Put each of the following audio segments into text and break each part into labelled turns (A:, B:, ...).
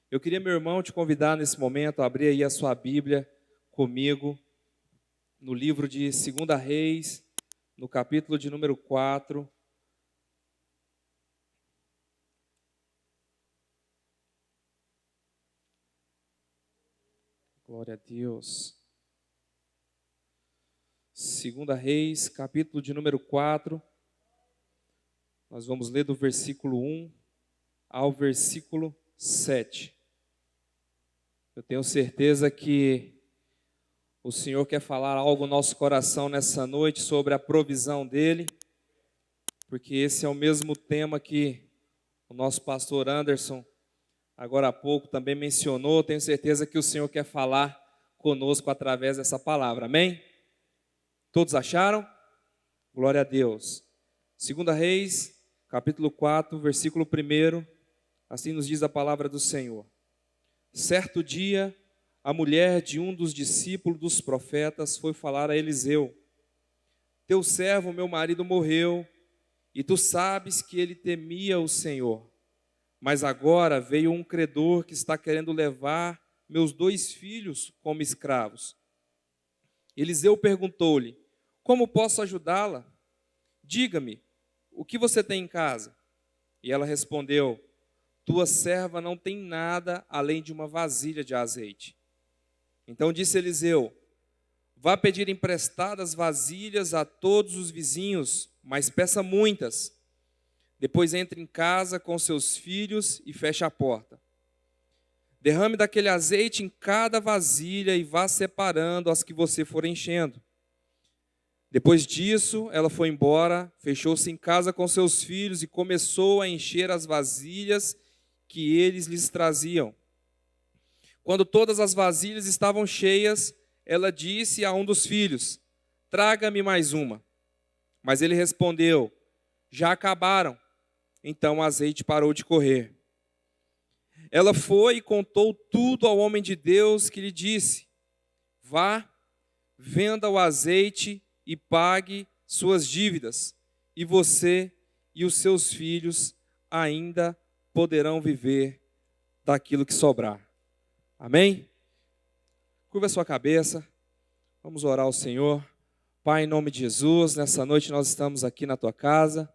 A: Eu queria, meu irmão, te convidar nesse momento a abrir aí a sua Bíblia comigo no livro de 2 Reis, no capítulo de número 4. Glória a Deus. 2 Reis, capítulo de número 4. Nós vamos ler do versículo 1 ao versículo 7. Eu tenho certeza que o Senhor quer falar algo no nosso coração nessa noite sobre a provisão dEle, porque esse é o mesmo tema que o nosso pastor Anderson, agora há pouco, também mencionou. Tenho certeza que o Senhor quer falar conosco através dessa palavra, amém? Todos acharam? Glória a Deus. 2 Reis, capítulo 4, versículo 1, assim nos diz a palavra do Senhor. Certo dia, a mulher de um dos discípulos dos profetas foi falar a Eliseu: teu servo, meu marido, morreu, e tu sabes que ele temia o Senhor. Mas agora veio um credor que está querendo levar meus 2 filhos como escravos. Eliseu perguntou-lhe: como posso ajudá-la? Diga-me, o que você tem em casa? E ela respondeu: tua serva não tem nada além de uma vasilha de azeite. Então disse Eliseu: vá pedir emprestadas vasilhas a todos os vizinhos, mas peça muitas. Depois entre em casa com seus filhos e feche a porta. Derrame daquele azeite em cada vasilha e vá separando as que você for enchendo. Depois disso, ela foi embora, fechou-se em casa com seus filhos e começou a encher as vasilhas que eles lhes traziam. Quando todas as vasilhas estavam cheias, ela disse a um dos filhos: traga-me mais uma. Mas ele respondeu: já acabaram. Então o azeite parou de correr. Ela foi e contou tudo ao homem de Deus, que lhe disse: vá, venda o azeite e pague suas dívidas, e você e os seus filhos ainda poderão viver daquilo que sobrar. Amém? Curva a sua cabeça, vamos orar ao Senhor. Pai, em nome de Jesus, nessa noite nós estamos aqui na tua casa.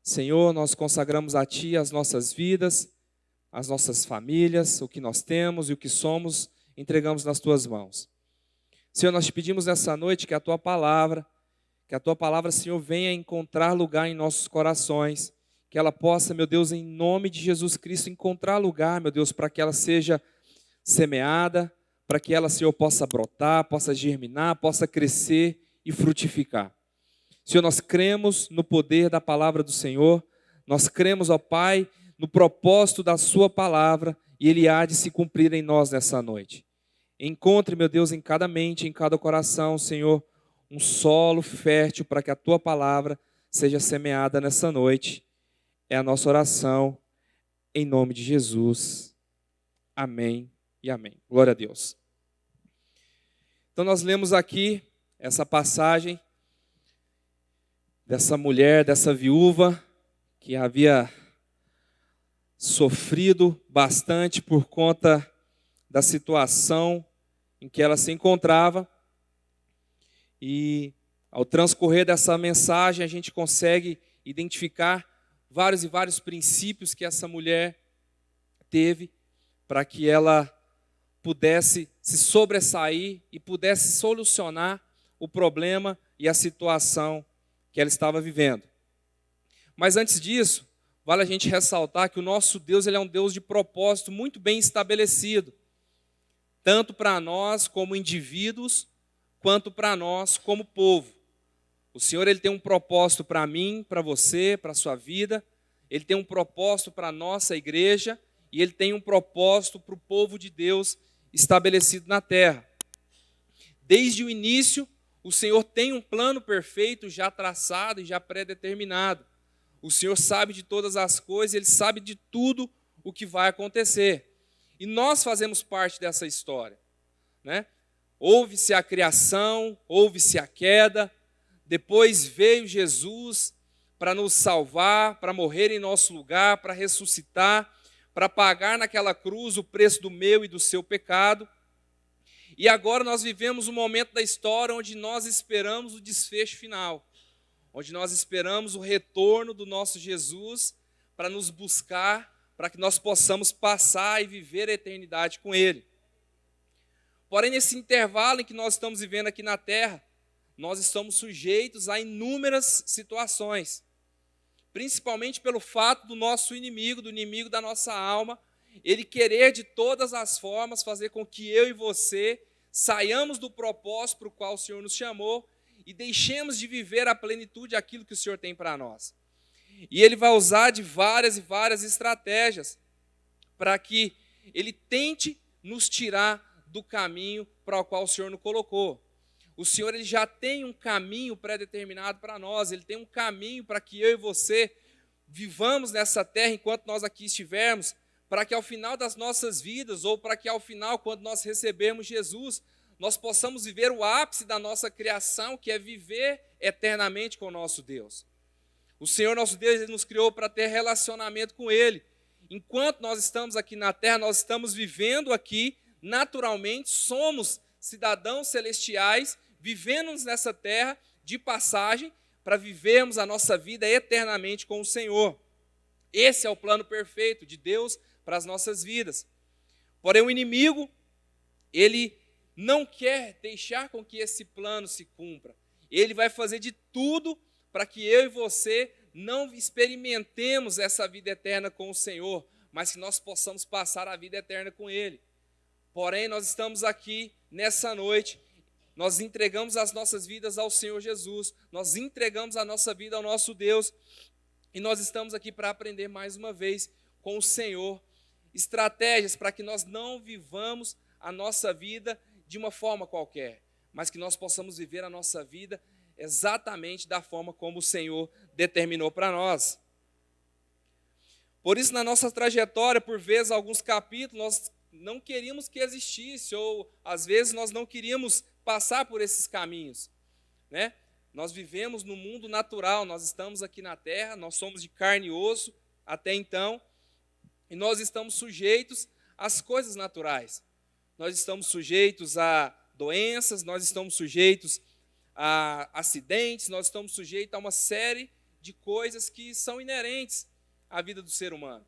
A: Senhor, nós consagramos a Ti as nossas vidas, as nossas famílias, o que nós temos e o que somos, entregamos nas Tuas mãos. Senhor, nós te pedimos nessa noite que a Tua palavra, Senhor, venha encontrar lugar em nossos corações, que ela possa, meu Deus, em nome de Jesus Cristo, encontrar lugar, meu Deus, para que ela seja semeada, para que ela, Senhor, possa brotar, possa germinar, possa crescer e frutificar. Senhor, nós cremos no poder da palavra do Senhor, nós cremos, ó Pai, no propósito da Sua palavra, e Ele há de se cumprir em nós nessa noite. Encontre, meu Deus, em cada mente, em cada coração, Senhor, um solo fértil para que a Tua palavra seja semeada nessa noite. É a nossa oração, em nome de Jesus. Amém e amém. Glória a Deus. Então nós lemos aqui essa passagem dessa mulher, dessa viúva, que havia sofrido bastante por conta da situação em que ela se encontrava. E ao transcorrer dessa mensagem, a gente consegue identificar vários e vários princípios que essa mulher teve para que ela pudesse se sobressair e pudesse solucionar o problema e a situação que ela estava vivendo. Mas antes disso, vale a gente ressaltar que o nosso Deus, ele é um Deus de propósito muito bem estabelecido, tanto para nós como indivíduos, quanto para nós como povo. O Senhor, ele tem um propósito para mim, para você, para a sua vida. Ele tem um propósito para a nossa igreja e ele tem um propósito para o povo de Deus estabelecido na terra. Desde o início, o Senhor tem um plano perfeito já traçado e já pré-determinado. O Senhor sabe de todas as coisas, Ele sabe de tudo o que vai acontecer. E nós fazemos parte dessa história, né? Houve-se a criação, houve-se a queda, depois veio Jesus para nos salvar, para morrer em nosso lugar, para ressuscitar, para pagar naquela cruz o preço do meu e do seu pecado. E agora nós vivemos um momento da história onde nós esperamos o desfecho final, onde nós esperamos o retorno do nosso Jesus para nos buscar, para que nós possamos passar e viver a eternidade com Ele. Porém, nesse intervalo em que nós estamos vivendo aqui na terra, nós estamos sujeitos a inúmeras situações, principalmente pelo fato do nosso inimigo, do inimigo da nossa alma, ele querer de todas as formas fazer com que eu e você saiamos do propósito para o qual o Senhor nos chamou e deixemos de viver a plenitude aquilo que o Senhor tem para nós. E ele vai usar de várias e várias estratégias para que ele tente nos tirar do caminho para o qual o Senhor nos colocou. O Senhor ele já tem um caminho pré-determinado para nós, Ele tem um caminho para que eu e você vivamos nessa terra enquanto nós aqui estivermos, para que ao final das nossas vidas, ou para que ao final, quando nós recebermos Jesus, nós possamos viver o ápice da nossa criação, que é viver eternamente com o nosso Deus. O Senhor nosso Deus ele nos criou para ter relacionamento com Ele. Enquanto nós estamos aqui na terra, nós estamos vivendo aqui, naturalmente, somos cidadãos celestiais, vivendo nessa terra de passagem para vivermos a nossa vida eternamente com o Senhor. Esse é o plano perfeito de Deus para as nossas vidas. Porém, o inimigo, ele não quer deixar com que esse plano se cumpra. Ele vai fazer de tudo para que eu e você não experimentemos essa vida eterna com o Senhor, mas que nós possamos passar a vida eterna com Ele. Porém, nós estamos aqui nessa noite, nós entregamos as nossas vidas ao Senhor Jesus, nós entregamos a nossa vida ao nosso Deus, e nós estamos aqui para aprender mais uma vez com o Senhor, estratégias para que nós não vivamos a nossa vida de uma forma qualquer, mas que nós possamos viver a nossa vida exatamente da forma como o Senhor determinou para nós. Por isso, na nossa trajetória, por vezes, alguns capítulos, nós não queríamos que existisse, ou às vezes nós não queríamos passar por esses caminhos, né? Nós vivemos no mundo natural, nós estamos aqui na terra, nós somos de carne e osso até então, e nós estamos sujeitos às coisas naturais. Nós estamos sujeitos a doenças, nós estamos sujeitos a acidentes, nós estamos sujeitos a uma série de coisas que são inerentes à vida do ser humano.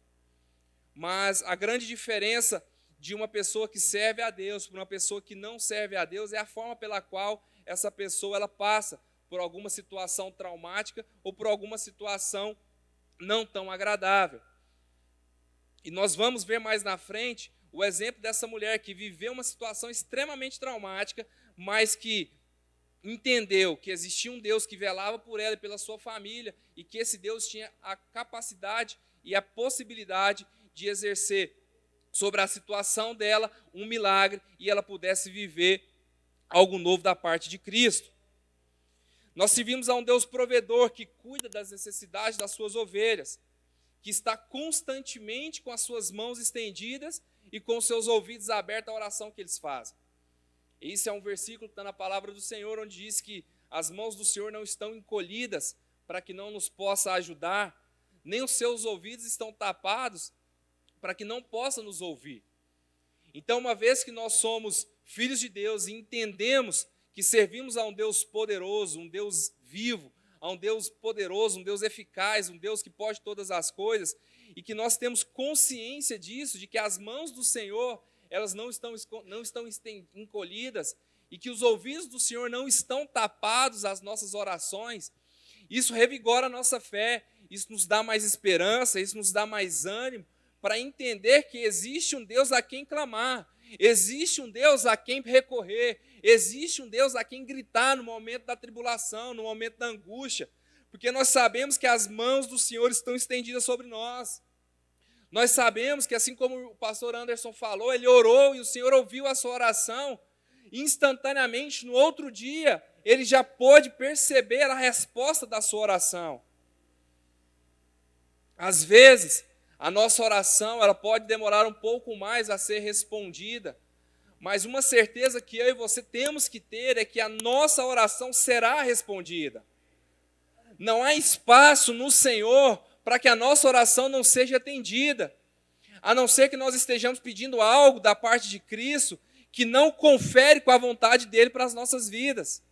A: Mas a grande diferença de uma pessoa que serve a Deus para uma pessoa que não serve a Deus é a forma pela qual essa pessoa ela passa por alguma situação traumática ou por alguma situação não tão agradável. E nós vamos ver mais na frente o exemplo dessa mulher que viveu uma situação extremamente traumática, mas que entendeu que existia um Deus que velava por ela e pela sua família e que esse Deus tinha a capacidade e a possibilidade de exercer sobre a situação dela um milagre e ela pudesse viver algo novo da parte de Cristo. Nós servimos a um Deus provedor que cuida das necessidades das suas ovelhas, que está constantemente com as suas mãos estendidas e com os seus ouvidos abertos à oração que eles fazem. Esse é um versículo que está na palavra do Senhor, onde diz que as mãos do Senhor não estão encolhidas para que não nos possa ajudar, nem os seus ouvidos estão tapados para que não possa nos ouvir. Então, uma vez que nós somos filhos de Deus e entendemos que servimos a um Deus poderoso, um Deus vivo, a um Deus poderoso, um Deus eficaz, um Deus que pode todas as coisas, e que nós temos consciência disso, de que as mãos do Senhor, elas não estão encolhidas, e que os ouvidos do Senhor não estão tapados às nossas orações, isso revigora a nossa fé, isso nos dá mais esperança, isso nos dá mais ânimo, para entender que existe um Deus a quem clamar, existe um Deus a quem recorrer, existe um Deus a quem gritar no momento da tribulação, no momento da angústia, porque nós sabemos que as mãos do Senhor estão estendidas sobre nós. Nós sabemos que, assim como o pastor Anderson falou, ele orou e o Senhor ouviu a sua oração, e instantaneamente, no outro dia, ele já pôde perceber a resposta da sua oração. Às vezes, a nossa oração ela pode demorar um pouco mais a ser respondida, mas uma certeza que eu e você temos que ter é que a nossa oração será respondida. Não há espaço no Senhor para que a nossa oração não seja atendida. a não ser que nós estejamos pedindo algo da parte de Cristo que não confere com a vontade dele para as nossas vidas.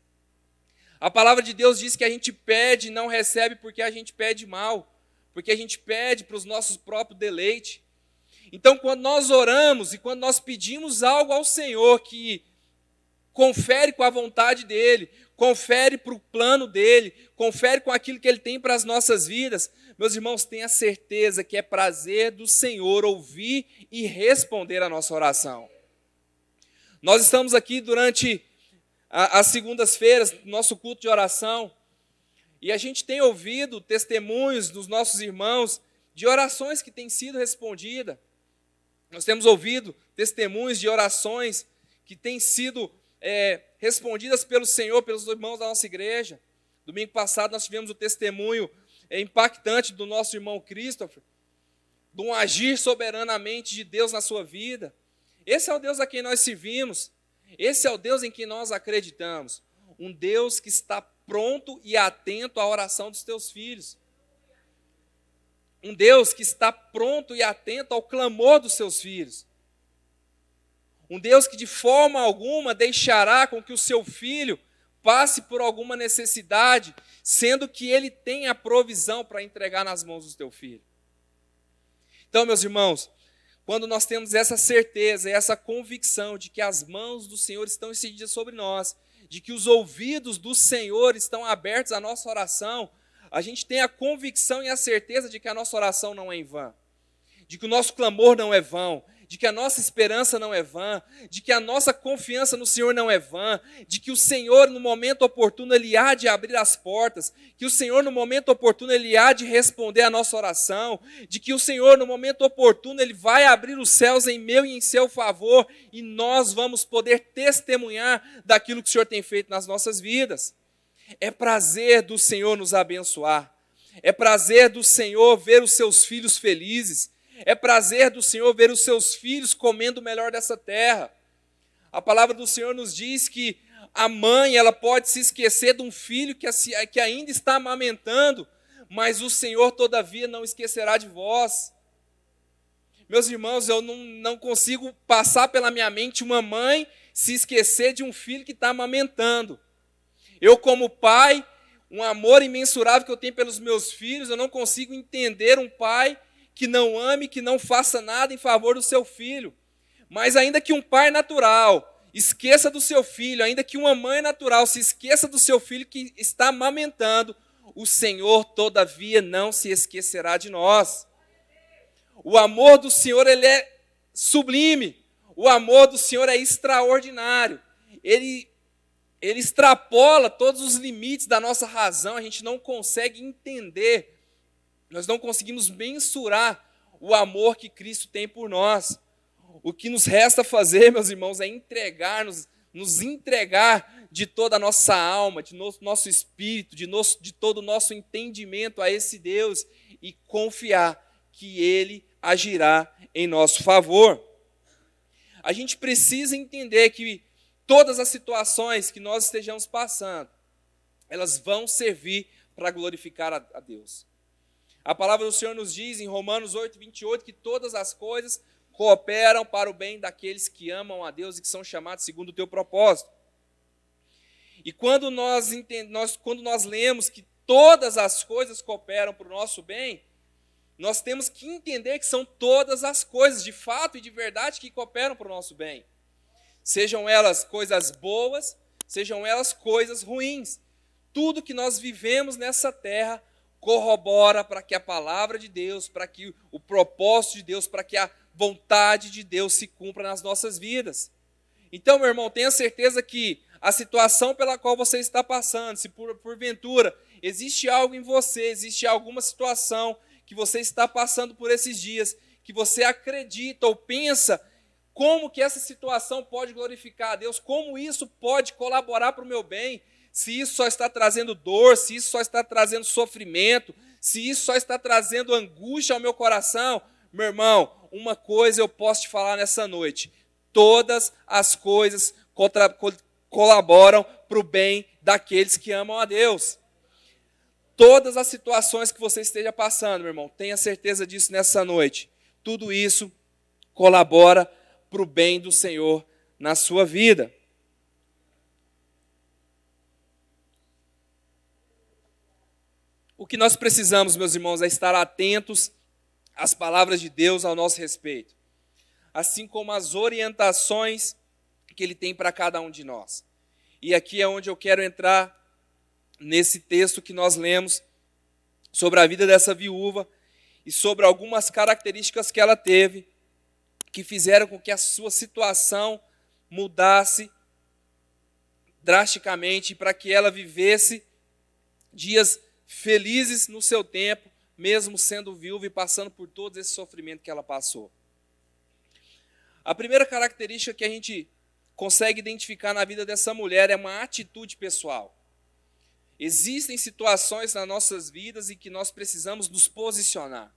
A: A palavra de Deus diz que a gente pede e não recebe porque a gente pede mal, porque a gente pede para os nossos próprios deleites. Então, quando nós oramos e quando nós pedimos algo ao Senhor que confere com a vontade dele, confere para o plano dele, confere com aquilo que ele tem para as nossas vidas, meus irmãos, tenha certeza que é prazer do Senhor ouvir e responder a nossa oração. Nós estamos aqui durante as segundas-feiras, nosso culto de oração, e a gente tem ouvido testemunhos dos nossos irmãos de orações que têm sido respondidas. Nós temos ouvido testemunhos de orações que têm sido respondidas pelo Senhor, pelos irmãos da nossa igreja. Domingo passado nós tivemos o testemunho impactante do nosso irmão Christopher, de um agir soberanamente de Deus na sua vida. Esse é o Deus a quem nós servimos, esse é o Deus em quem nós acreditamos, um Deus que está pronto e atento à oração dos teus filhos, um Deus que está pronto e atento ao clamor dos seus filhos, um Deus que de forma alguma deixará com que o seu filho passe por alguma necessidade, sendo que ele tem a provisão para entregar nas mãos do teu filho. Então, meus irmãos, quando nós temos essa certeza, essa convicção de que as mãos do Senhor estão estendidas sobre nós, de que os ouvidos do Senhor estão abertos à nossa oração, a gente tem a convicção e a certeza de que a nossa oração não é em vão, de que o nosso clamor não é vão, de que a nossa esperança não é vã, de que a nossa confiança no Senhor não é vã, de que o Senhor, no momento oportuno, Ele há de abrir as portas, que o Senhor, no momento oportuno, Ele há de responder a nossa oração, de que o Senhor, no momento oportuno, Ele vai abrir os céus em meu e em seu favor, e nós vamos poder testemunhar daquilo que o Senhor tem feito nas nossas vidas. É prazer do Senhor nos abençoar, é prazer do Senhor ver os seus filhos felizes, é prazer do Senhor ver os seus filhos comendo o melhor dessa terra. A palavra do Senhor nos diz que a mãe ela pode se esquecer de um filho que ainda está amamentando, mas o Senhor, todavia, não esquecerá de vós. Meus irmãos, eu não consigo passar pela minha mente uma mãe se esquecer de um filho que está amamentando. Eu, como pai, um amor imensurável que eu tenho pelos meus filhos, eu não consigo entender um pai que não ame, que não faça nada em favor do seu filho. Mas ainda que um pai natural esqueça do seu filho, ainda que uma mãe natural se esqueça do seu filho que está amamentando, o Senhor, todavia, não se esquecerá de nós. O amor do Senhor, ele é sublime. O amor do Senhor é extraordinário. Ele extrapola todos os limites da nossa razão. A gente não consegue entender. Nós não conseguimos mensurar o amor que Cristo tem por nós. O que nos resta fazer, meus irmãos, é nos entregar de toda a nossa alma, de nosso espírito, de todo o nosso entendimento a esse Deus e confiar que Ele agirá em nosso favor. A gente precisa entender que todas as situações que nós estejamos passando, elas vão servir para glorificar a Deus. A palavra do Senhor nos diz em Romanos 8, 28, que todas as coisas cooperam para o bem daqueles que amam a Deus e que são chamados segundo o teu propósito. E quando nós lemos que todas as coisas cooperam para o nosso bem, nós temos que entender que são todas as coisas, de fato e de verdade, que cooperam para o nosso bem. Sejam elas coisas boas, sejam elas coisas ruins. Tudo que nós vivemos nessa terra corrobora para que a palavra de Deus, para que o propósito de Deus, para que a vontade de Deus se cumpra nas nossas vidas. Então, meu irmão, tenha certeza que a situação pela qual você está passando, se porventura existe algo em você, existe alguma situação que você está passando por esses dias, que você acredita ou pensa, como que essa situação pode glorificar a Deus, como isso pode colaborar para o meu bem, se isso só está trazendo dor, se isso só está trazendo sofrimento, se isso só está trazendo angústia ao meu coração, meu irmão, uma coisa eu posso te falar nessa noite: todas as coisas colaboram para o bem daqueles que amam a Deus. Todas as situações que você esteja passando, meu irmão, tenha certeza disso nessa noite. Tudo isso colabora para o bem do Senhor na sua vida. O que nós precisamos, meus irmãos, é estar atentos às palavras de Deus ao nosso respeito, assim como as orientações que Ele tem para cada um de nós. E aqui é onde eu quero entrar nesse texto que nós lemos sobre a vida dessa viúva e sobre algumas características que ela teve que fizeram com que a sua situação mudasse drasticamente para que ela vivesse dias felizes no seu tempo, mesmo sendo viúva e passando por todo esse sofrimento que ela passou. A primeira característica que a gente consegue identificar na vida dessa mulher é uma atitude pessoal. Existem situações nas nossas vidas em que nós precisamos nos posicionar.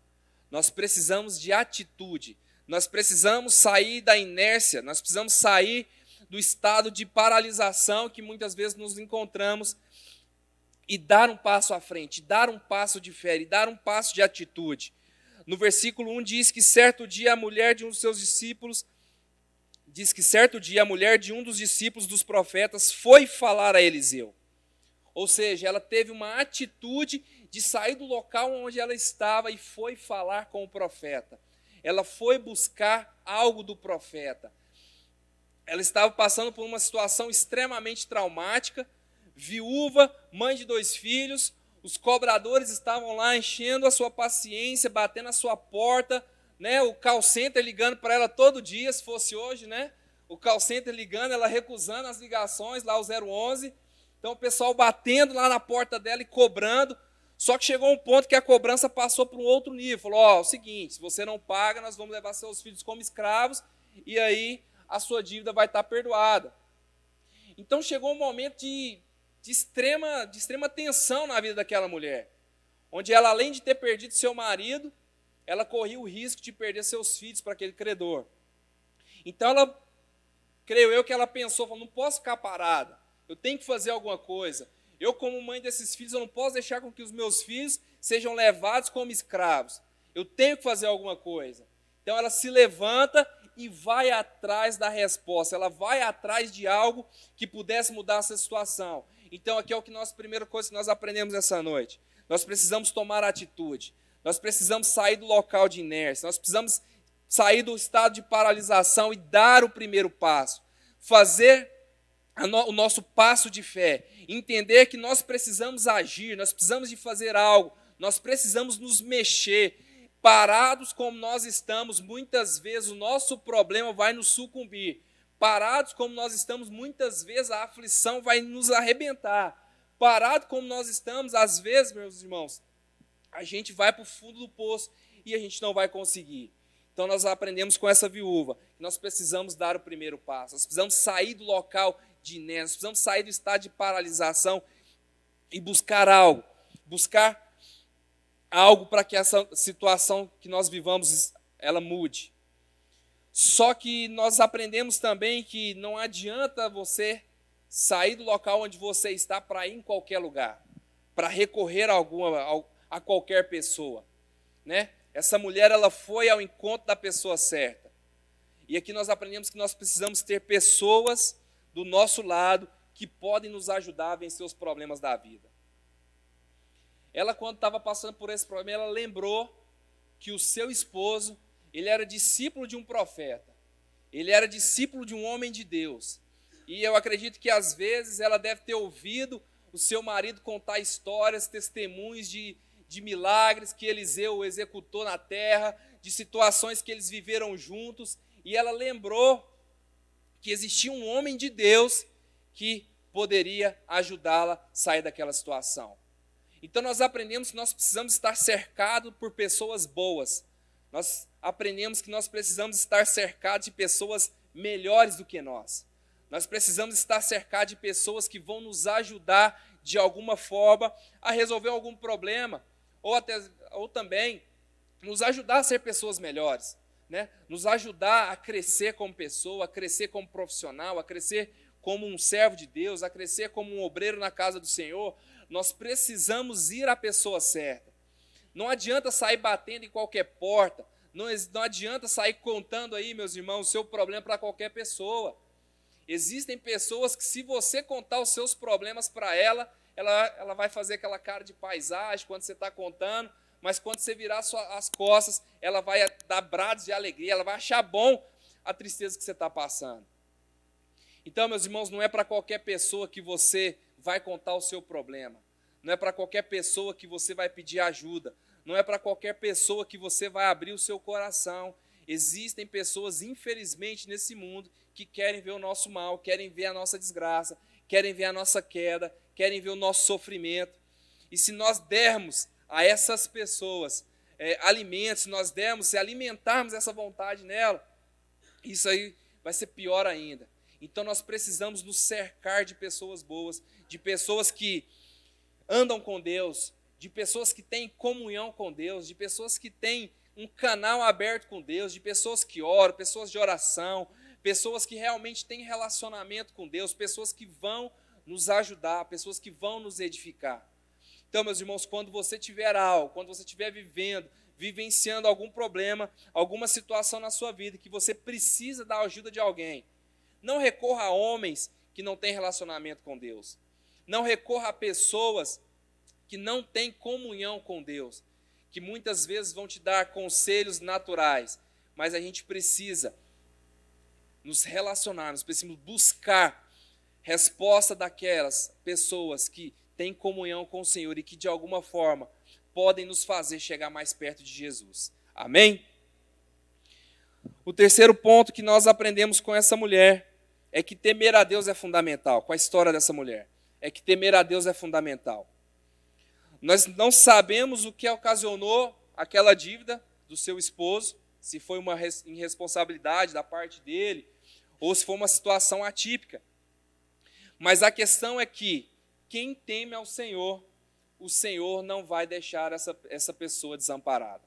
A: Nós precisamos de atitude. Nós precisamos sair da inércia. Nós precisamos sair do estado de paralisação que muitas vezes nos encontramos e dar um passo à frente, dar um passo de fé, e dar um passo de atitude. No versículo 1 diz que certo dia a mulher de um dos seus discípulos, a mulher de um dos discípulos dos profetas foi falar a Eliseu. Ou seja, ela teve uma atitude de sair do local onde ela estava e foi falar com o profeta. Ela foi buscar algo do profeta. Ela estava passando por uma situação extremamente traumática, viúva, mãe de 2 filhos, os cobradores estavam lá enchendo a sua paciência, batendo a sua porta, né? O call center ligando para ela todo dia, se fosse hoje, né? O call center ligando, ela recusando as ligações, lá o 011. Então o pessoal batendo lá na porta dela e cobrando. Só que chegou um ponto que a cobrança passou para um outro nível. Falou, ó, é o seguinte, se você não paga, nós vamos levar seus filhos como escravos e aí a sua dívida vai estar perdoada. Então chegou um momento de extrema tensão na vida daquela mulher, onde ela, além de ter perdido seu marido, ela corria o risco de perder seus filhos para aquele credor. Então creio eu que ela pensou, falou, não posso ficar parada, eu tenho que fazer alguma coisa. Eu, como mãe desses filhos, eu não posso deixar com que os meus filhos sejam levados como escravos. Eu tenho que fazer alguma coisa. Então ela se levanta e vai atrás da resposta. Ela vai atrás de algo que pudesse mudar essa situação. Então aqui é a primeira coisa que nós aprendemos essa noite. Nós precisamos tomar atitude. Nós precisamos sair do local de inércia. Nós precisamos sair do estado de paralisação e dar o primeiro passo. Fazer o nosso passo de fé, entender que nós precisamos agir, nós precisamos de fazer algo, nós precisamos nos mexer. Parados como nós estamos, muitas vezes o nosso problema vai nos sucumbir. Parados como nós estamos, muitas vezes a aflição vai nos arrebentar. Parado como nós estamos, às vezes, meus irmãos, a gente vai para o fundo do poço e a gente não vai conseguir. Então nós aprendemos com essa viúva que nós precisamos dar o primeiro passo, nós precisamos sair do local de inércia, nós precisamos sair do estado de paralisação e buscar algo para que essa situação que nós vivamos, ela mude. Só que nós aprendemos também que não adianta você sair do local onde você está para ir em qualquer lugar, para recorrer a qualquer pessoa, né? Essa mulher, ela foi ao encontro da pessoa certa. E aqui nós aprendemos que nós precisamos ter pessoas do nosso lado que podem nos ajudar a vencer os problemas da vida. Ela, quando estava passando por esse problema, ela lembrou que o seu esposo, ele era discípulo de um profeta. Ele era discípulo de um homem de Deus. E eu acredito que, às vezes, ela deve ter ouvido o seu marido contar histórias, testemunhos de milagres que Eliseu executou na terra, de situações que eles viveram juntos. E ela lembrou que existia um homem de Deus que poderia ajudá-la a sair daquela situação. Então nós aprendemos que nós precisamos estar cercados por pessoas boas. Nós aprendemos que nós precisamos estar cercados de pessoas melhores do que nós. Nós precisamos estar cercados de pessoas que vão nos ajudar de alguma forma a resolver algum problema ou também nos ajudar a ser pessoas melhores, né? Nos ajudar a crescer como pessoa, a crescer como profissional, a crescer como um servo de Deus, a crescer como um obreiro na casa do Senhor. Nós precisamos ir à pessoa certa. Não adianta sair batendo em qualquer porta, Não adianta sair contando aí, meus irmãos, o seu problema para qualquer pessoa. Existem pessoas que, se você contar os seus problemas para ela vai fazer aquela cara de paisagem quando você está contando, mas quando você virar as costas, ela vai dar brados de alegria, ela vai achar bom a tristeza que você está passando. Então, meus irmãos, não é para qualquer pessoa que você vai contar o seu problema. Não é para qualquer pessoa que você vai pedir ajuda. Não é para qualquer pessoa que você vai abrir o seu coração. Existem pessoas, infelizmente, nesse mundo que querem ver o nosso mal, querem ver a nossa desgraça, querem ver a nossa queda, querem ver o nosso sofrimento. E se nós dermos a essas pessoas alimentos, se nós dermos, se alimentarmos essa vontade nela, isso aí vai ser pior ainda. Então nós precisamos nos cercar de pessoas boas, de pessoas que andam com Deus, de pessoas que têm comunhão com Deus, de pessoas que têm um canal aberto com Deus, de pessoas que oram, pessoas de oração, pessoas que realmente têm relacionamento com Deus, pessoas que vão nos ajudar, pessoas que vão nos edificar. Então, meus irmãos, quando você tiver algo, quando você estiver vivenciando algum problema, alguma situação na sua vida, que você precisa da ajuda de alguém, não recorra a homens que não têm relacionamento com Deus. Não recorra a pessoas que não têm comunhão com Deus, que muitas vezes vão te dar conselhos naturais, mas a gente precisa nos relacionar, nós precisamos buscar resposta daquelas pessoas que têm comunhão com o Senhor e que de alguma forma podem nos fazer chegar mais perto de Jesus. Amém? O terceiro ponto que nós aprendemos com essa mulher é que temer a Deus é fundamental. Com a história dessa mulher, é que temer a Deus é fundamental. Nós não sabemos o que ocasionou aquela dívida do seu esposo, se foi uma irresponsabilidade da parte dele, ou se foi uma situação atípica. Mas a questão é que quem teme ao Senhor, o Senhor não vai deixar essa pessoa desamparada.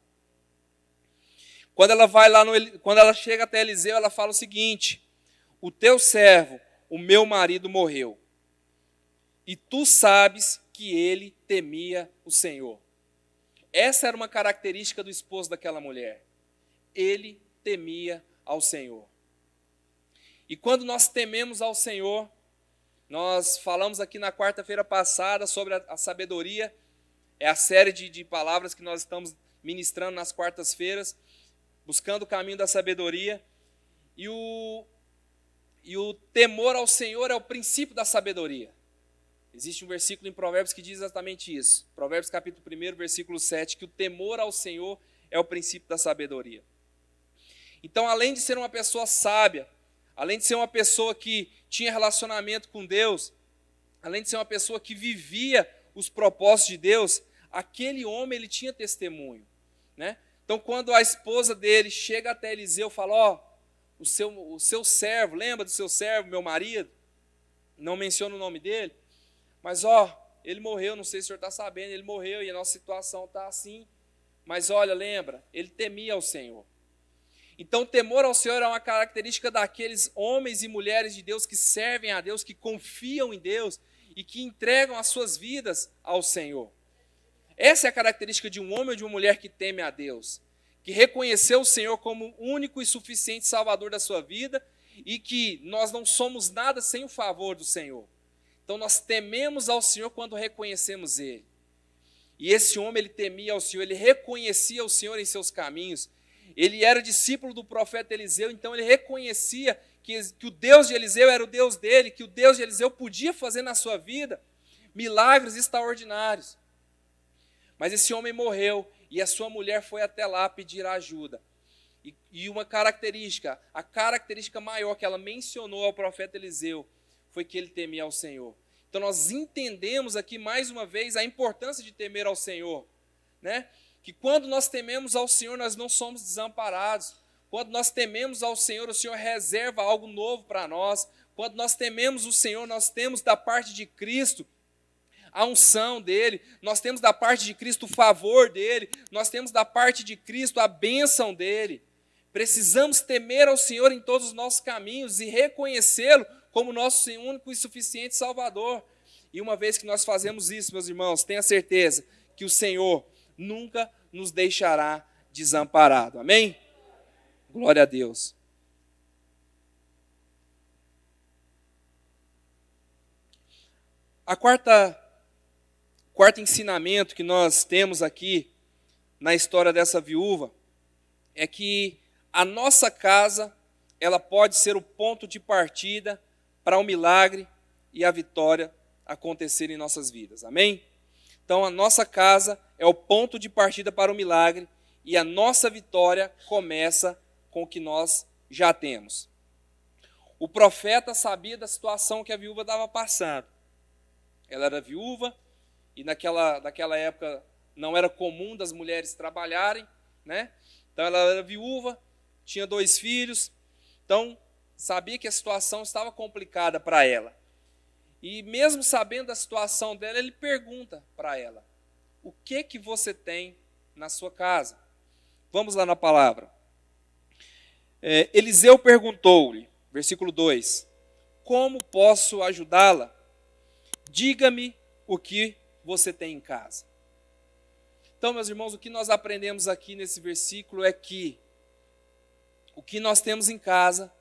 A: Quando ela chega até Eliseu, ela fala o seguinte: o teu servo, o meu marido, morreu, e tu sabes que ele temia o Senhor. Essa era uma característica do esposo daquela mulher. Ele temia ao Senhor. E quando nós tememos ao Senhor, nós falamos aqui na quarta-feira passada sobre a sabedoria, é a série de palavras que nós estamos ministrando nas quartas-feiras, buscando o caminho da sabedoria, e o temor ao Senhor é o princípio da sabedoria. Existe um versículo em Provérbios que diz exatamente isso. Provérbios capítulo 1, versículo 7, que o temor ao Senhor é o princípio da sabedoria. Então, além de ser uma pessoa sábia, além de ser uma pessoa que tinha relacionamento com Deus, além de ser uma pessoa que vivia os propósitos de Deus, aquele homem ele tinha testemunho, né? Então, quando a esposa dele chega até Eliseu e fala: o seu servo, lembra do seu servo, meu marido? Não menciona o nome dele, mas ele morreu, não sei se o senhor está sabendo, ele morreu e a nossa situação está assim, mas olha, lembra, ele temia ao Senhor. Então, o temor ao Senhor é uma característica daqueles homens e mulheres de Deus que servem a Deus, que confiam em Deus e que entregam as suas vidas ao Senhor. Essa é a característica de um homem ou de uma mulher que teme a Deus, que reconheceu o Senhor como único e suficiente Salvador da sua vida e que nós não somos nada sem o favor do Senhor. Então, nós tememos ao Senhor quando reconhecemos Ele. E esse homem, ele temia ao Senhor, ele reconhecia o Senhor em seus caminhos. Ele era discípulo do profeta Eliseu, então ele reconhecia que o Deus de Eliseu era o Deus dele, que o Deus de Eliseu podia fazer na sua vida milagres extraordinários. Mas esse homem morreu e a sua mulher foi até lá pedir ajuda. E uma característica, a característica maior que ela mencionou ao profeta Eliseu foi que ele temia ao Senhor. Então nós entendemos aqui mais uma vez a importância de temer ao Senhor, né? Que quando nós tememos ao Senhor, nós não somos desamparados. Quando nós tememos ao Senhor, o Senhor reserva algo novo para nós. Quando nós tememos o Senhor, nós temos da parte de Cristo a unção dele, nós temos da parte de Cristo o favor dele, nós temos da parte de Cristo a bênção dele. Precisamos temer ao Senhor em todos os nossos caminhos e reconhecê-lo como nosso único e suficiente Salvador. E uma vez que nós fazemos isso, meus irmãos, tenha certeza que o Senhor nunca nos deixará desamparado. Amém? Glória a Deus. A quarto ensinamento que nós temos aqui na história dessa viúva é que a nossa casa, ela pode ser o ponto de partida para o milagre e a vitória acontecer em nossas vidas. Amém? Então, a nossa casa é o ponto de partida para o milagre e a nossa vitória começa com o que nós já temos. O profeta sabia da situação que a viúva estava passando. Ela era viúva e naquela época não era comum das mulheres trabalharem, né? Então ela era viúva, tinha 2 filhos, então sabia que a situação estava complicada para ela. E mesmo sabendo da situação dela, ele pergunta para ela: o que você tem na sua casa? Vamos lá na palavra. Eliseu perguntou-lhe, versículo 2, como posso ajudá-la? Diga-me o que você tem em casa. Então, meus irmãos, o que nós aprendemos aqui nesse versículo é que o que nós temos em casa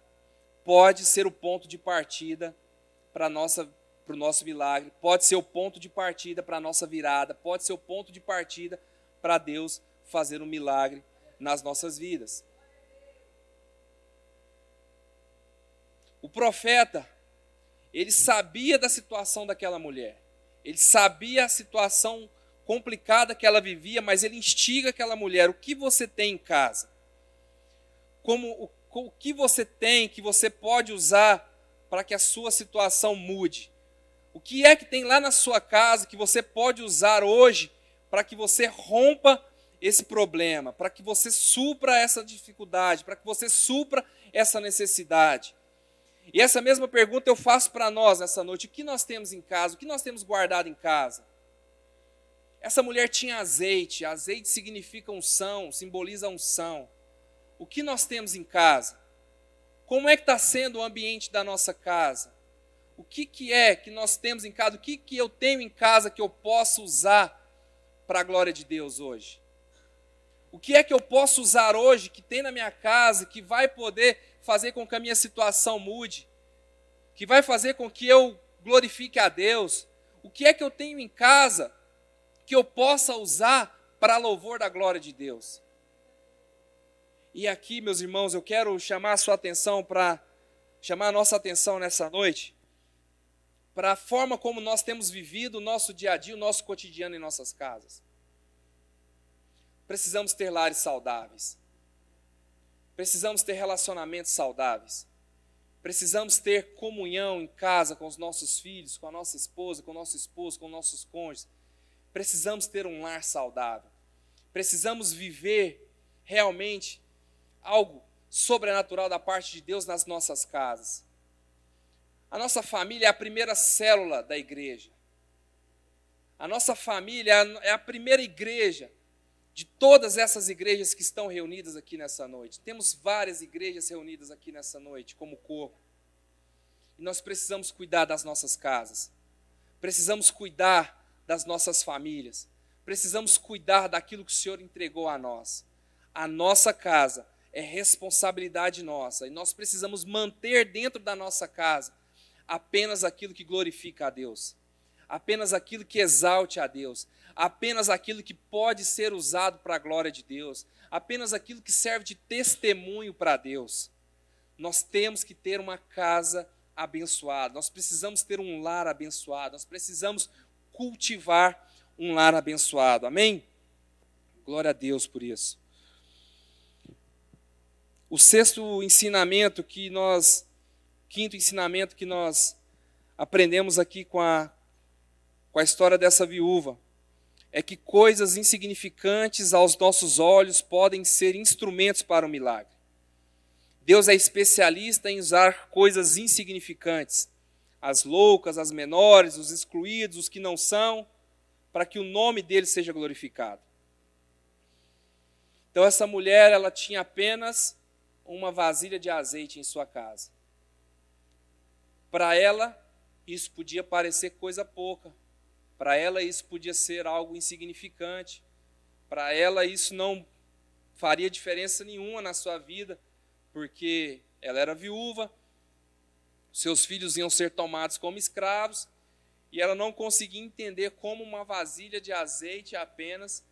A: pode ser o ponto de partida para o nosso milagre, pode ser o ponto de partida para a nossa virada, pode ser o ponto de partida para Deus fazer um milagre nas nossas vidas. O profeta, ele sabia da situação daquela mulher, ele sabia a situação complicada que ela vivia, mas ele instiga aquela mulher: o que você tem em casa? O que você tem que você pode usar para que a sua situação mude? O que é que tem lá na sua casa que você pode usar hoje para que você rompa esse problema, para que você supra essa dificuldade, para que você supra essa necessidade? E essa mesma pergunta eu faço para nós nessa noite: o que nós temos em casa? O que nós temos guardado em casa? Essa mulher tinha azeite. Azeite significa unção, simboliza unção. O que nós temos em casa? Como é que está sendo o ambiente da nossa casa? O que é que nós temos em casa? O que eu tenho em casa que eu posso usar para a glória de Deus hoje? O que é que eu posso usar hoje, que tem na minha casa, que vai poder fazer com que a minha situação mude? Que vai fazer com que eu glorifique a Deus? O que é que eu tenho em casa que eu possa usar para louvor da glória de Deus? E aqui, meus irmãos, eu quero chamar a sua atenção chamar a nossa atenção nessa noite para a forma como nós temos vivido o nosso dia a dia, o nosso cotidiano em nossas casas. Precisamos ter lares saudáveis. Precisamos ter relacionamentos saudáveis. Precisamos ter comunhão em casa com os nossos filhos, com a nossa esposa, com o nosso esposo, com nossos cônjuges. Precisamos ter um lar saudável. Precisamos viver realmente algo sobrenatural da parte de Deus nas nossas casas. A nossa família é a primeira célula da igreja. A nossa família é a primeira igreja de todas essas igrejas que estão reunidas aqui nessa noite. Temos várias igrejas reunidas aqui nessa noite, como corpo. E nós precisamos cuidar das nossas casas. Precisamos cuidar das nossas famílias. Precisamos cuidar daquilo que o Senhor entregou a nós. A nossa casa é responsabilidade nossa. E nós precisamos manter dentro da nossa casa apenas aquilo que glorifica a Deus. Apenas aquilo que exalte a Deus. Apenas aquilo que pode ser usado para a glória de Deus. Apenas aquilo que serve de testemunho para Deus. Nós temos que ter uma casa abençoada. Nós precisamos ter um lar abençoado. Nós precisamos cultivar um lar abençoado. Amém? Glória a Deus por isso. O quinto ensinamento que nós aprendemos aqui com a história dessa viúva é que coisas insignificantes aos nossos olhos podem ser instrumentos para o milagre. Deus é especialista em usar coisas insignificantes, as loucas, as menores, os excluídos, os que não são, para que o nome dele seja glorificado. Então essa mulher, ela tinha apenas uma vasilha de azeite em sua casa. Para ela, isso podia parecer coisa pouca. Para ela, isso podia ser algo insignificante. Para ela, isso não faria diferença nenhuma na sua vida, porque ela era viúva, seus filhos iam ser tomados como escravos, e ela não conseguia entender como uma vasilha de azeite apenas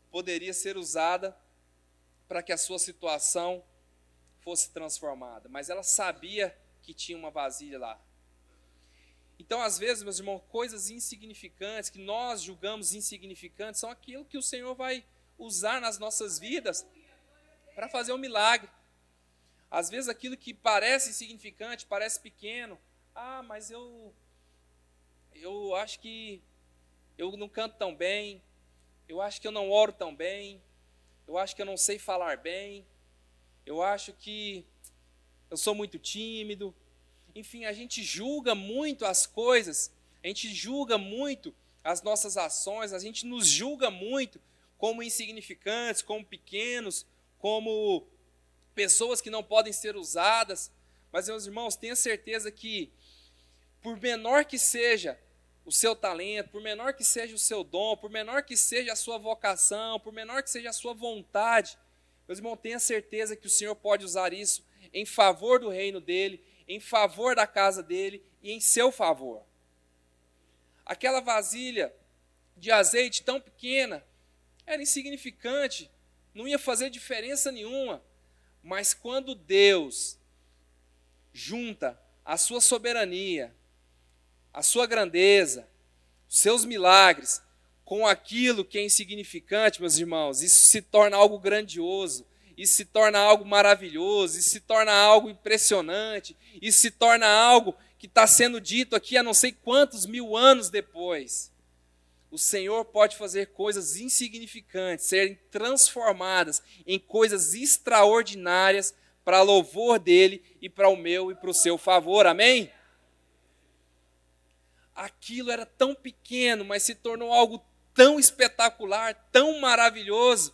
A: poderia ser usada para que a sua situação fosse transformada. Mas ela sabia que tinha uma vasilha lá. Então, às vezes, meus irmãos, coisas insignificantes, que nós julgamos insignificantes, são aquilo que o Senhor vai usar nas nossas vidas para fazer um milagre. Às vezes, aquilo que parece insignificante, parece pequeno. Mas eu acho que eu não canto tão bem, eu acho que eu não oro tão bem, eu acho que eu não sei falar bem, eu acho que eu sou muito tímido. Enfim, a gente julga muito as coisas, a gente julga muito as nossas ações, a gente nos julga muito como insignificantes, como pequenos, como pessoas que não podem ser usadas. Mas, meus irmãos, tenha certeza que, por menor que seja o seu talento, por menor que seja o seu dom, por menor que seja a sua vocação, por menor que seja a sua vontade, meus irmãos, tenha certeza que o Senhor pode usar isso em favor do reino dele, em favor da casa dele e em seu favor. Aquela vasilha de azeite tão pequena era insignificante, não ia fazer diferença nenhuma, mas quando Deus junta a sua soberania, a sua grandeza, os seus milagres, com aquilo que é insignificante, meus irmãos, isso se torna algo grandioso, isso se torna algo maravilhoso, isso se torna algo impressionante, isso se torna algo que está sendo dito aqui há não sei quantos mil anos depois. O Senhor pode fazer coisas insignificantes, serem transformadas em coisas extraordinárias para louvor dele e para o meu e para o seu favor, amém? Aquilo era tão pequeno, mas se tornou algo tão espetacular, tão maravilhoso,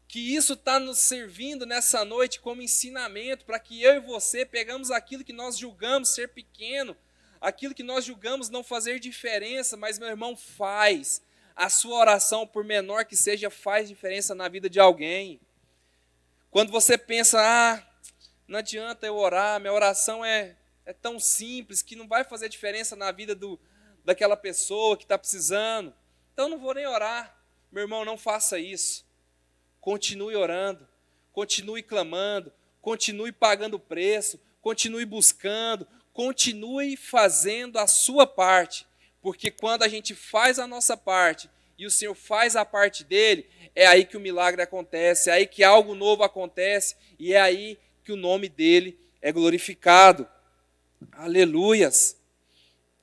A: que isso está nos servindo nessa noite como ensinamento, para que eu e você pegamos aquilo que nós julgamos ser pequeno, aquilo que nós julgamos não fazer diferença, mas, meu irmão, faz. A sua oração, por menor que seja, faz diferença na vida de alguém. Quando você pensa, não adianta eu orar, minha oração é tão simples, que não vai fazer diferença na vida daquela pessoa que está precisando, então não vou nem orar. Meu irmão, não faça isso. Continue orando, continue clamando, continue pagando o preço, continue buscando, continue fazendo a sua parte, porque quando a gente faz a nossa parte e o Senhor faz a parte dele, é aí que o milagre acontece, é aí que algo novo acontece e é aí que o nome dele é glorificado. Aleluias!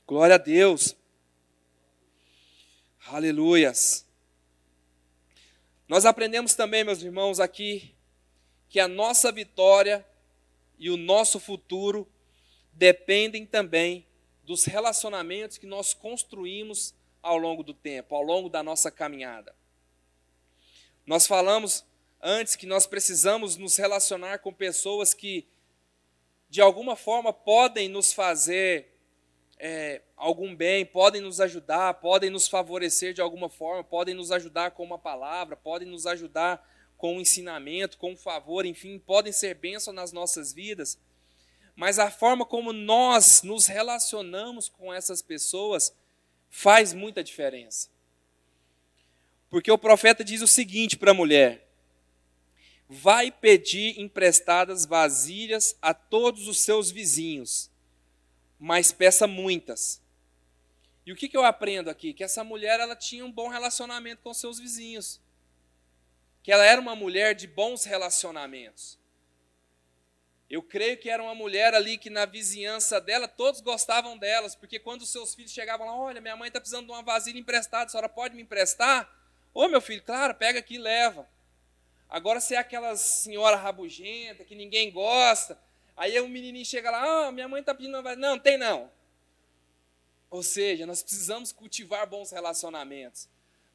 A: Glória a Deus! Aleluias! Nós aprendemos também, meus irmãos, aqui, que a nossa vitória e o nosso futuro dependem também dos relacionamentos que nós construímos ao longo do tempo, ao longo da nossa caminhada. Nós falamos antes que nós precisamos nos relacionar com pessoas que, de alguma forma, podem nos fazer algum bem, podem nos ajudar, podem nos favorecer de alguma forma, podem nos ajudar com uma palavra, podem nos ajudar com um ensinamento, com um favor, enfim, podem ser bênção nas nossas vidas, mas a forma como nós nos relacionamos com essas pessoas faz muita diferença. Porque o profeta diz o seguinte para a mulher: vai pedir emprestadas vasilhas a todos os seus vizinhos, mas peça muitas. E o que eu aprendo aqui? Que essa mulher, ela tinha um bom relacionamento com seus vizinhos. Que ela era uma mulher de bons relacionamentos. Eu creio que era uma mulher ali que na vizinhança dela, todos gostavam delas, porque quando os seus filhos chegavam lá, olha, minha mãe está precisando de uma vasilha emprestada, a senhora pode me emprestar? Ô, meu filho, claro, pega aqui e leva. Agora, se é aquela senhora rabugenta, que ninguém gosta, aí o menininho chega lá, minha mãe está pedindo uma vasilha. Não, tem não. Ou seja, nós precisamos cultivar bons relacionamentos.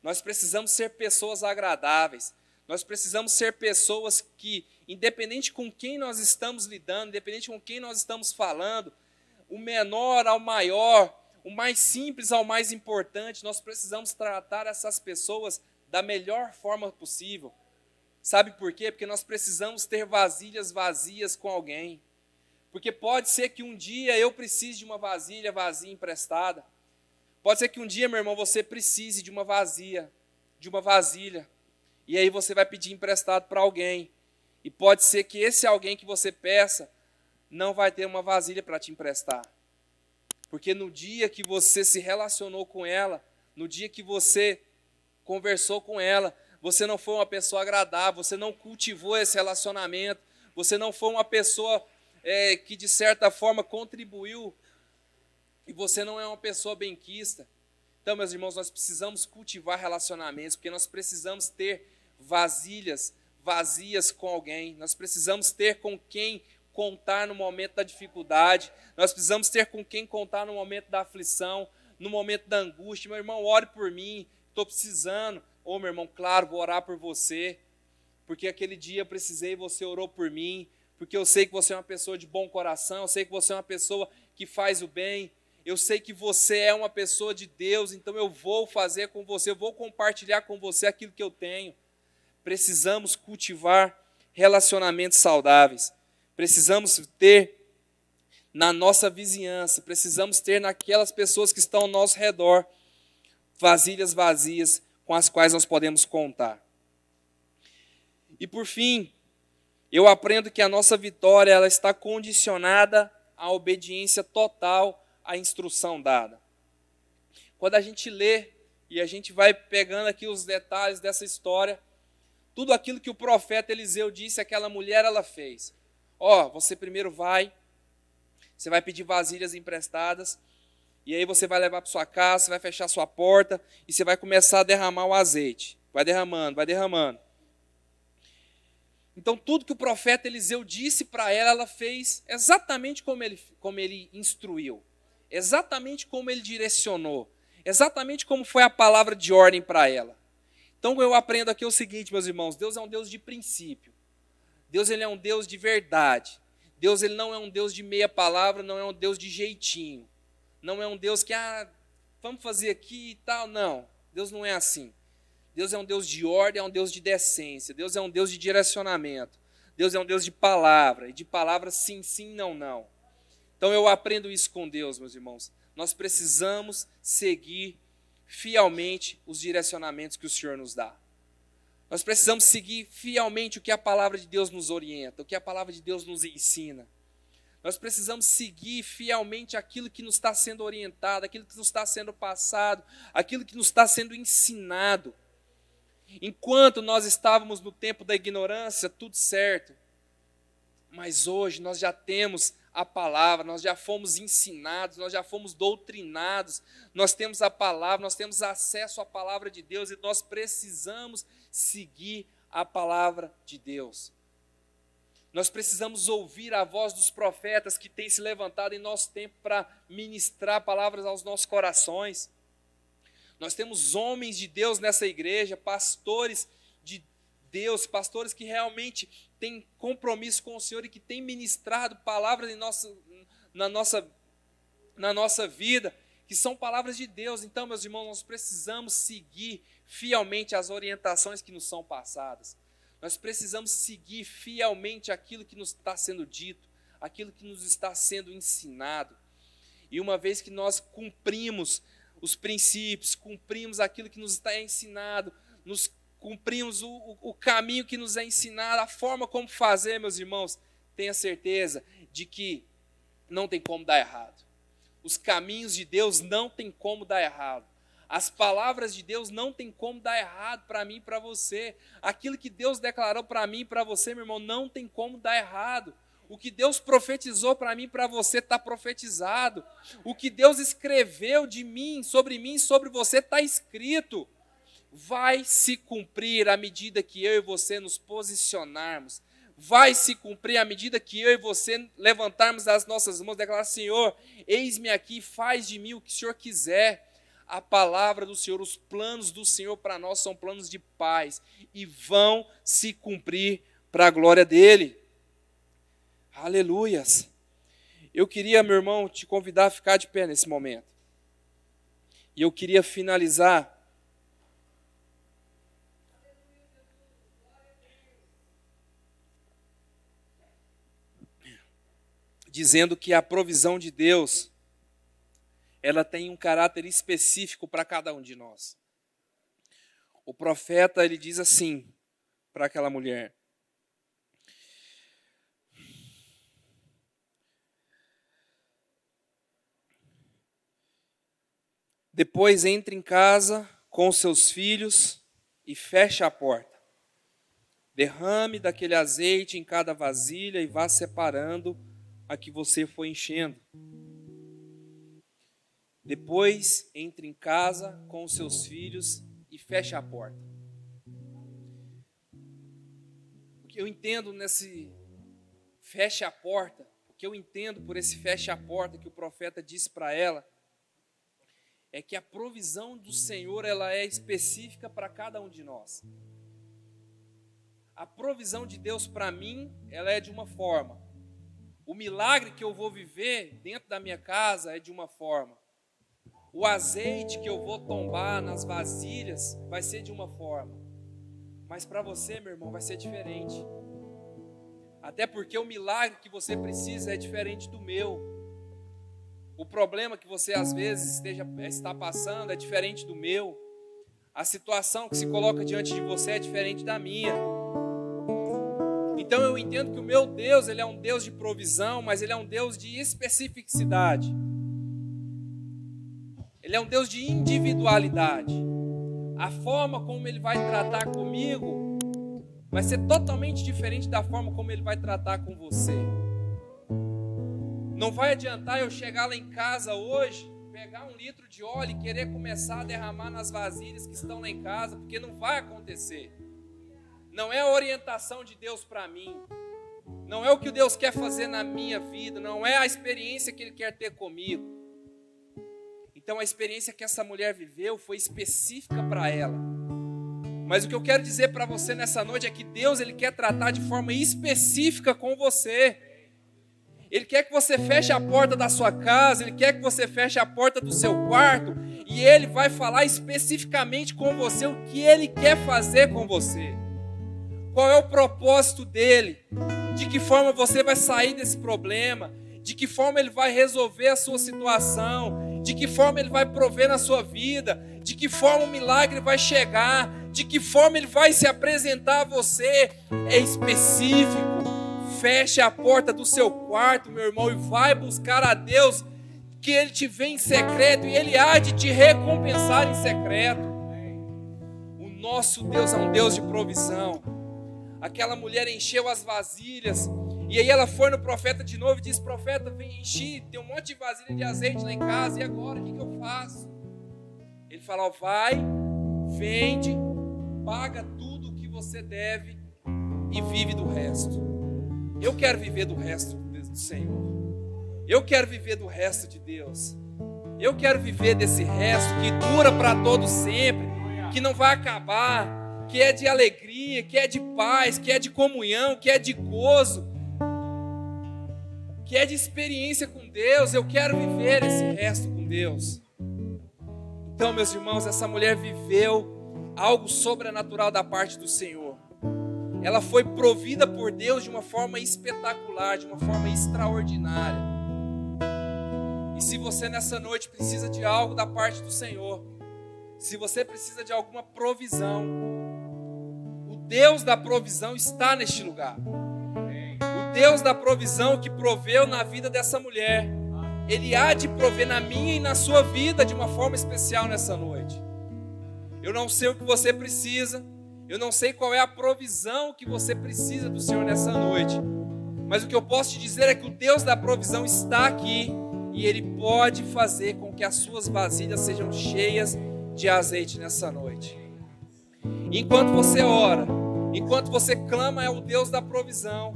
A: Nós precisamos ser pessoas agradáveis. Nós precisamos ser pessoas que, independente com quem nós estamos lidando, independente com quem nós estamos falando, o menor ao maior, o mais simples ao mais importante, nós precisamos tratar essas pessoas da melhor forma possível.
B: Sabe por quê? Porque nós precisamos ter vasilhas vazias com alguém. Porque pode ser que um dia eu precise de uma vasilha vazia emprestada. Pode ser que um dia, meu irmão, você precise de uma vasilha. E aí você vai pedir emprestado para alguém. E pode ser que esse alguém que você peça não vai ter uma vasilha para te emprestar. Porque no dia que você se relacionou com ela, no dia que você conversou com ela, você não foi uma pessoa agradável, você não cultivou esse relacionamento, você não foi uma pessoa que de certa forma contribuiu, e você não é uma pessoa benquista. Então, meus irmãos, nós precisamos cultivar relacionamentos, porque nós precisamos ter vasilhas vazias com alguém, nós precisamos ter com quem contar no momento da dificuldade, nós precisamos ter com quem contar no momento da aflição, no momento da angústia. Meu irmão, ore por mim, estou precisando. Ô, meu irmão, claro, vou orar por você, porque aquele dia eu precisei e você orou por mim, porque eu sei que você é uma pessoa de bom coração, eu sei que você é uma pessoa que faz o bem, eu sei que você é uma pessoa de Deus, então eu vou fazer com você, eu vou compartilhar com você aquilo que eu tenho. Precisamos cultivar relacionamentos saudáveis, precisamos ter na nossa vizinhança, precisamos ter naquelas pessoas que estão ao nosso redor, vasilhas vazias com as quais nós podemos contar. E por fim, eu aprendo que a nossa vitória ela está condicionada à obediência total à instrução dada. Quando a gente lê e a gente vai pegando aqui os detalhes dessa história, tudo aquilo que o profeta Eliseu disse, aquela mulher ela fez. Você primeiro você vai pedir vasilhas emprestadas, e aí você vai levar para sua casa, você vai fechar sua porta, e você vai começar a derramar o azeite. Vai derramando, vai derramando. Então, tudo que o profeta Eliseu disse para ela, ela fez exatamente como ele instruiu, exatamente como ele direcionou, exatamente como foi a palavra de ordem para ela. Então, eu aprendo aqui o seguinte, meus irmãos, Deus é um Deus de princípio, Deus ele é um Deus de verdade, Deus ele não é um Deus de meia palavra, não é um Deus de jeitinho, não é um Deus que, vamos fazer aqui e tal, não, Deus não é assim. Deus é um Deus de ordem, é um Deus de decência, Deus é um Deus de direcionamento, Deus é um Deus de palavra, e de palavra sim, sim, não, não. Então eu aprendo isso com Deus, meus irmãos. Nós precisamos seguir fielmente os direcionamentos que o Senhor nos dá. Nós precisamos seguir fielmente o que a palavra de Deus nos orienta, o que a palavra de Deus nos ensina. Nós precisamos seguir fielmente aquilo que nos está sendo orientado, aquilo que nos está sendo passado, aquilo que nos está sendo ensinado. Enquanto nós estávamos no tempo da ignorância, tudo certo. Mas hoje nós já temos a palavra, nós já fomos ensinados, nós já fomos doutrinados, nós temos a palavra, nós temos acesso à palavra de Deus e nós precisamos seguir a palavra de Deus. Nós precisamos ouvir a voz dos profetas que têm se levantado em nosso tempo para ministrar palavras aos nossos corações. Nós temos homens de Deus nessa igreja, pastores de Deus, pastores que realmente têm compromisso com o Senhor e que têm ministrado palavras na nossa vida, que são palavras de Deus. Então, meus irmãos, nós precisamos seguir fielmente as orientações que nos são passadas. Nós precisamos seguir fielmente aquilo que nos está sendo dito, aquilo que nos está sendo ensinado. E uma vez que nós cumprimos os princípios, cumprimos aquilo que nos está ensinado, cumprimos o caminho que nos é ensinado, a forma como fazer, meus irmãos, tenha certeza de que não tem como dar errado. Os caminhos de Deus não tem como dar errado. As palavras de Deus não tem como dar errado para mim e para você. Aquilo que Deus declarou para mim e para você, meu irmão, não tem como dar errado. O que Deus profetizou para mim e para você está profetizado. O que Deus escreveu de mim, sobre você está escrito. Vai se cumprir à medida que eu e você nos posicionarmos. Vai se cumprir à medida que eu e você levantarmos as nossas mãos e declarar: Senhor, eis-me aqui, faz de mim o que o Senhor quiser. A palavra do Senhor, os planos do Senhor para nós são planos de paz e vão se cumprir para a glória dEle. Aleluias. Eu queria, meu irmão, te convidar a ficar de pé nesse momento. E eu queria finalizar dizendo que a provisão de Deus, ela tem um caráter específico para cada um de nós. O profeta, ele diz assim para aquela mulher: depois entre em casa com seus filhos e feche a porta. Derrame daquele azeite em cada vasilha e vá separando a que você foi enchendo. Depois entre em casa com os seus filhos e feche a porta. O que eu entendo nesse feche a porta, o que eu entendo por esse feche a porta que o profeta disse para ela, é que a provisão do Senhor, ela é específica para cada um de nós. A provisão de Deus para mim, ela é de uma forma. O milagre que eu vou viver dentro da minha casa é de uma forma. O azeite que eu vou tombar nas vasilhas vai ser de uma forma. Mas para você, meu irmão, vai ser diferente. Até porque o milagre que você precisa é diferente do meu. O problema que você às vezes está passando é diferente do meu. A situação que se coloca diante de você é diferente da minha. Então eu entendo que o meu Deus, ele é um Deus de provisão, mas ele é um Deus de especificidade. Ele é um Deus de individualidade. A forma como ele vai tratar comigo vai ser totalmente diferente da forma como ele vai tratar com você. Não vai adiantar eu chegar lá em casa hoje, pegar 1 litro de óleo e querer começar a derramar nas vasilhas que estão lá em casa, porque não vai acontecer. Não é a orientação de Deus para mim. Não é o que Deus quer fazer na minha vida. Não é a experiência que Ele quer ter comigo. Então a experiência que essa mulher viveu foi específica para ela. Mas o que eu quero dizer para você nessa noite é que Deus, Ele quer tratar de forma específica com você. Ele quer que você feche a porta da sua casa, Ele quer que você feche a porta do seu quarto, e Ele vai falar especificamente com você o que Ele quer fazer com você. Qual é o propósito dEle? De que forma você vai sair desse problema? De que forma Ele vai resolver a sua situação? De que forma Ele vai prover na sua vida? De que forma o milagre vai chegar? De que forma Ele vai se apresentar a você? É específico. Feche a porta do seu quarto, meu irmão, e vai buscar a Deus, que Ele te vê em secreto e Ele há de te recompensar em secreto. O nosso Deus é um Deus de provisão. Aquela mulher encheu as vasilhas, e aí ela foi no profeta de novo e disse: profeta, vem encher, tem um monte de vasilha de azeite lá em casa, e agora, o que eu faço? Ele falou: vai, vende, paga tudo o que você deve e vive do resto. Eu quero viver do resto do Senhor. Eu quero viver do resto de Deus. Eu quero viver desse resto que dura para todo sempre, que não vai acabar, que é de alegria, que é de paz, que é de comunhão, que é de gozo, que é de experiência com Deus. Eu quero viver esse resto com Deus. Então, meus irmãos, essa mulher viveu algo sobrenatural da parte do Senhor. Ela foi provida por Deus de uma forma espetacular, de uma forma extraordinária. E se você nessa noite precisa de algo da parte do Senhor, se você precisa de alguma provisão, o Deus da provisão está neste lugar. O Deus da provisão que proveu na vida dessa mulher, Ele há de prover na minha e na sua vida de uma forma especial nessa noite. Eu não sei o que você precisa, eu não sei qual é a provisão que você precisa do Senhor nessa noite, mas o que eu posso te dizer é que o Deus da provisão está aqui e Ele pode fazer com que as suas vasilhas sejam cheias de azeite nessa noite. Enquanto você ora, enquanto você clama ao Deus da provisão,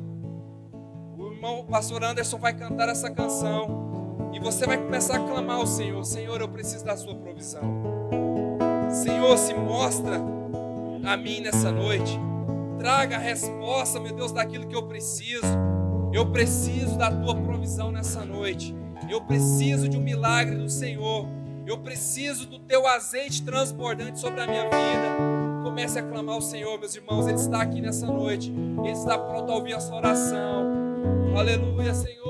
B: o irmão pastor Anderson vai cantar essa canção e você vai começar a clamar ao Senhor: Senhor, eu preciso da sua provisão. Senhor, se mostra a mim nessa noite. Traga a resposta, meu Deus, daquilo que eu preciso. Eu preciso da tua provisão nessa noite. Eu preciso de um milagre do Senhor. Eu preciso do teu azeite transbordante sobre a minha vida. Comece a clamar ao Senhor, meus irmãos. Ele está aqui nessa noite. Ele está pronto a ouvir a sua oração. Aleluia, Senhor.